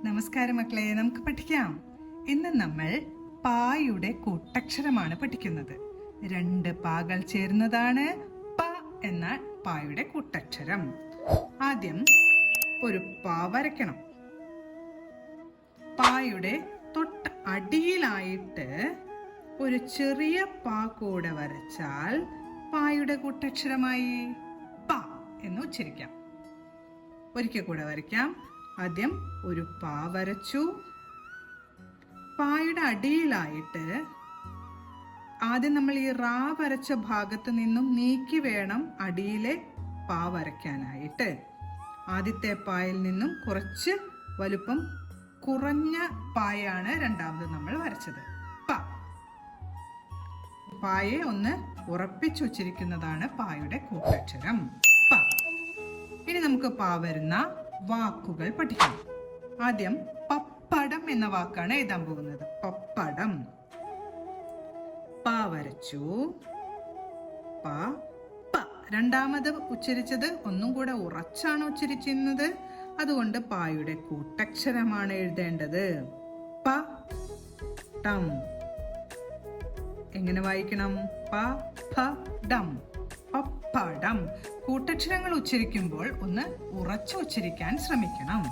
നമസ്കാരം മക്കളെ, നമുക്ക് പഠിക്കാം. ഇന്ന് നമ്മൾ പായുടെ കൂട്ടക്ഷരമാണ് പഠിക്കുന്നത്. 2 പാകൾ ചേരുന്നതാണ് പ എന്ന പായുടെ കൂട്ടക്ഷരം. ആദ്യം ഒരു പാ വരയ്ക്കണം. പായുടെ തൊട്ട് അടിയിലായിട്ട് ഒരു ചെറിയ പാ കൂടെ വരച്ചാൽ പായുടെ കൂട്ടക്ഷരമായി പ എന്ന് ഉച്ചരിക്കാം. ഒരിക്കൽ കൂടെ വരയ്ക്കാം. ആദ്യം ഒരു പാ വരച്ചു. പായുടെ അടിയിലായിട്ട് ആദ്യം നമ്മൾ ഈ റാ വരച്ച ഭാഗത്ത് നിന്നും നീക്കി വേണം അടിയിലെ പാ വരയ്ക്കാനായിട്ട്. ആദ്യത്തെ പായിൽ നിന്നും കുറച്ച് വലുപ്പം കുറഞ്ഞ പായാണ് രണ്ടാമത് നമ്മൾ വരച്ചത്. പ. പായെ ഒന്ന് ഉറപ്പിച്ചുച്ചരിക്കുന്നതാണ് പായുടെ കൂട്ടക്ഷരം പ. ഇനി നമുക്ക് പാ വരുന്ന വാക്കുകൾ പഠിക്കാം. ആദ്യം പപ്പടം എന്ന വാക്കാണ് എഴുതാൻ പോകുന്നത്. പപ്പടം. പാ വരച്ചു. പ പ. രണ്ടാമത് ഉച്ചരിച്ചത് ഒന്നും കൂടെ ഉറച്ചാണ് ഉച്ചരിച്ചിരുന്നത്. അതുകൊണ്ട് പായുടെ കൂട്ടക്ഷരമാണ് എഴുതേണ്ടത്. പ ടം. എങ്ങനെ വായിക്കണം? പ ഫ ഡം. പപ്പടം. കൂട്ടക്ഷരങ്ങൾ ഉച്ചരിക്കുമ്പോൾ ഒന്ന് ഉറച്ചു ഉച്ചരിക്കാൻ ശ്രമിക്കണം.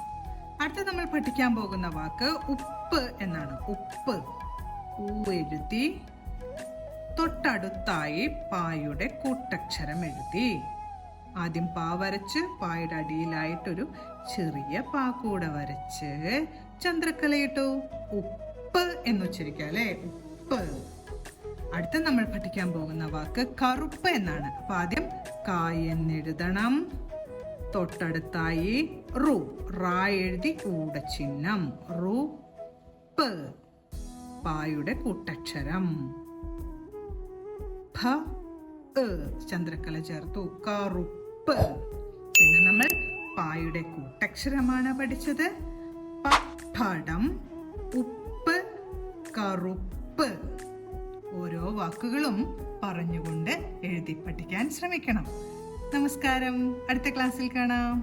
അടുത്ത നമ്മൾ പഠിക്കാൻ പോകുന്ന വാക്ക് ഉപ്പ് എന്നാണ്. ഉപ്പ്. ഊ എഴുതി തൊട്ടടുത്തായി പായുടെ കൂട്ടക്ഷരം എഴുതി. ആദ്യം പാ വരച്ച് പായുടെ അടിയിലായിട്ടൊരു ചെറിയ പാ കൂടെ വരച്ച് ചന്ദ്രക്കലയിട്ടു. ഉപ്പ് എന്നുച്ചരിക്കാം അല്ലെ? ഉപ്പ്. അടുത്ത നമ്മൾ പഠിക്കാൻ പോകുന്ന വാക്ക് കറുപ്പ് എന്നാണ്. അപ്പൊ ആദ്യം കായ് എന്നെഴുതണം. തൊട്ടടുത്തായി റു. റാ എഴുതി ഊട ചിഹ്നം. റു പ്. പായുടെ കൂട്ടക്ഷരം ഭ ചന്ദ്രക്കല ചേർത്തു. കറുപ്പ്. പിന്നെ നമ്മൾ പായുടെ കൂട്ടക്ഷരമാണ് പഠിച്ചത്. പപ്പടം, ഉപ്പ്, കറുപ്പ്. ഓരോ വാക്കുകളും പറഞ്ഞുകൊണ്ട് എഴുതി പഠിക്കാൻ ശ്രമിക്കണം. നമസ്കാരം. അടുത്ത ക്ലാസ്സിൽ കാണാം.